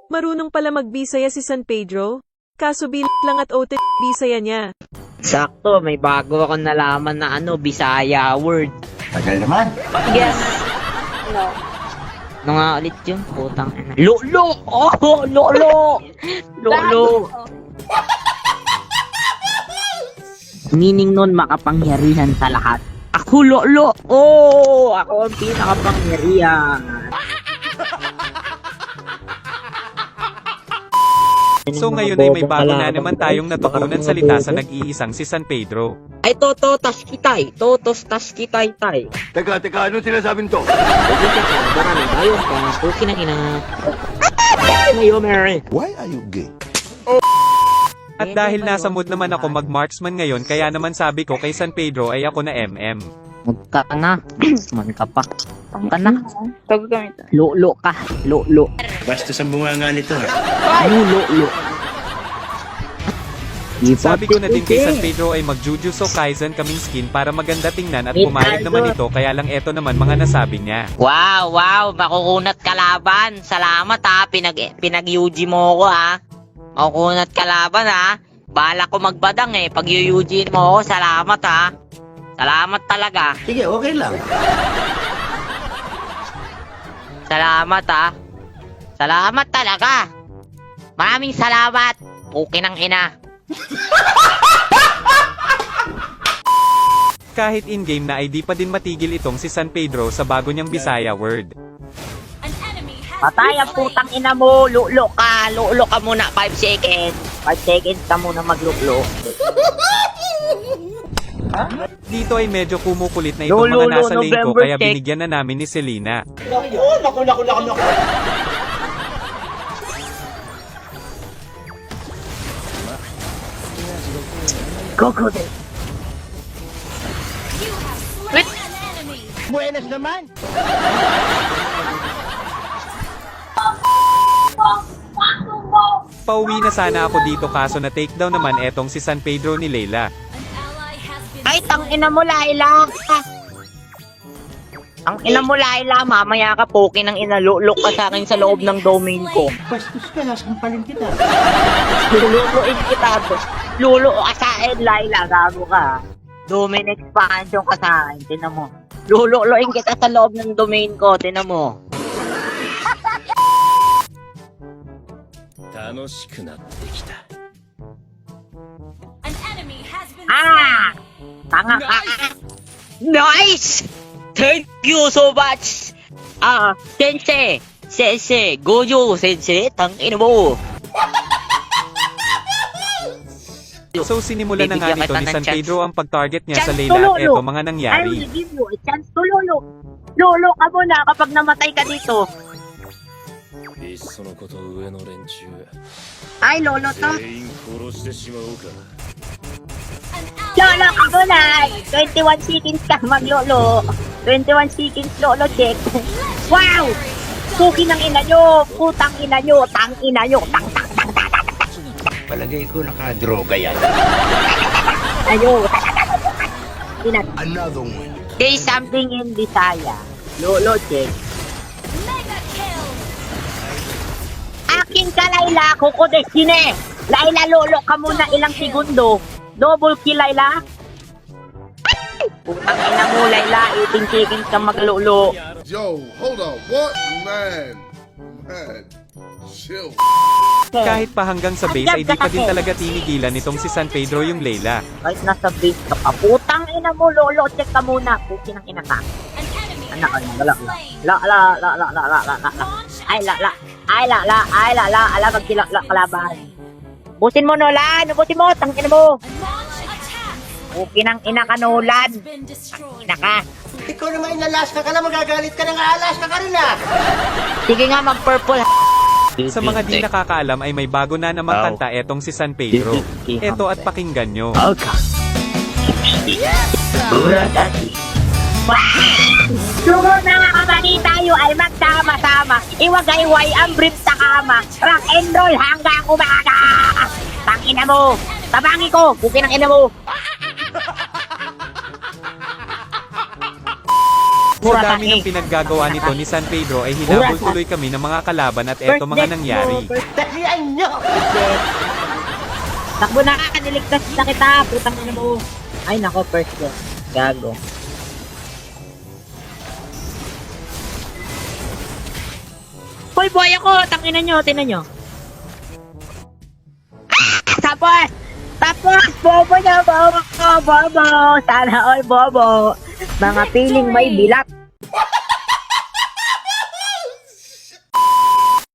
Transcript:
Marunong pala magbisaya si San Pedro. Kaso lang at OT bisaya niya. Sakto, may bago akong nalaman na Bisaya word. Tagal naman. Yes. No. Ano nga ulit yun? Putang ina. Lolo! Oh, lolo! Lolo! Meaning nun, makapangyarihan sa lahat. Ako, lolo! Oh! Ako ang pinakapangyarihan. So ngayon ay may bago na naman tayong natutunan salita sa nag-iisang si San Pedro. Ay, totos kitay. Totos tas kitay tay. Teka, ano sinasabing to? Maraming ayun ka. Puki na ina. Ngayon, Mary. Why are you gay? At dahil nasa mood naman ako mag-marksman ngayon kaya naman sabi ko kay San Pedro ay ako na MM. Magka ka na. Man ka pa. Ka na. Bago kami ito. Lolo ka. Lolo. Basta sa bunga nga nito. Lolo. Sabi ko na din kay San Pedro ay mag-Jujutsu Kaisen kaming skin para maganda tingnan at pumayag naman ito kaya lang eto naman mga nasabi niya. Wow, makukunat kalaban. Salamat ha. Pinag-UG mo ako ha. Makukunat kalaban ha. Bala ko magbadang pag UG mo ako, salamat ha. Salamat talaga. Sige, okay lang. Salamat ha. Salamat talaga. Maraming salamat. Puki ng ina. Kahit in-game na ay di pa din matigil itong si San Pedro sa bago niyang Bisaya word. Patay ang putang ina mo. Lulo ka. Lulo ka muna. 5 seconds. 5 seconds ka muna maglulo. Dito ay medyo kumukulit na itong mga nasa lane ko kaya binigyan na namin ni Selena. Naku. Go. Buenas naman. Pauwi na sana ako dito kaso na takedown naman etong si San Pedro ni Layla. Ay, tangina mo, Laila. Ang ina mo, Laila. Mamaya ka, poki ng ina. Lulok ka sa akin sa loob ng domain ko. Bastos ka, sasampalin kita. Luluin kita to. Lulo ka sa akin, Laila. Gago ka. Domain expansion ka sa akin. Tinan mo. Luluin kita sa loob ng domain ko. Tinan mo. Tanga ka. Nice! Thank you so much! Sensei, Gojo, Sensei, tangina mo. So sinimulan na nga nito ni San Pedro ang pag-target niya sa Chance Layla to at eto Lolo. mga I nangyari. will give you a chance to Lolo. Lolo ka muna kapag namatay ka dito. Ay, Lolo to. Lolo ka muna. 21 seconds ka mag-Lolo. 21 seconds, Lolo, check. Wow! Puki ng ina nyo. Putang ina nyo. Tang ina nyo. Tang. Palagay ko nakadroga yan. Ayo. Another one. Say something in Bisaya. Lolo, check. Aking ka, Layla. Kuko Destiny. Layla, Lolo ka muna ilang segundo. Double kill, Layla. Putang ina mo, Layla. 18 seconds ka maglolo. Yo, hold on. What? Man. Chill. Kahit pa hanggang sa base ay di pa din talaga tinigilan nitong si San Pedro yung Layla. Kahit nasa base ka pa. Putang ina mo, Lolo. Check ka muna. Puki ng ina ka. Anak, wala. Ala, magkilala kalaban. Busin mo, Nolan. Busin mo, tangina mo. Puki ng ina ka, Nolan. Ina ka. Ikaw naman inalaska ka na, magagalit ka na nga, alaska ka rin ah. Sige nga, mag-purple. Sa mga di nakakaalam ay may bago na namang kanta etong si San Pedro. Eto at pakinggan nyo. Sumunod na mga kabani tayo ay magsama-sama. Iwagayway ang brief sa kama. Rock and roll hanggang umaga. Tangina mo. Tabangi ko. Bukin ang ina mo. Sa dami ng pinaggagawa nito ni San Pedro ay hinabol tuloy kami ng mga kalaban at eto mga nangyari. Tasiyan nyo! Takbo na ka, niligtas na kita. Putang ina mo. Ay nako, first death. Gago. Hoy, boy ako! Tangina nyo, tinan nyo. Tapos! Bobo na, bobo! Bobo! Sana all bobo! Mga piling may bilat!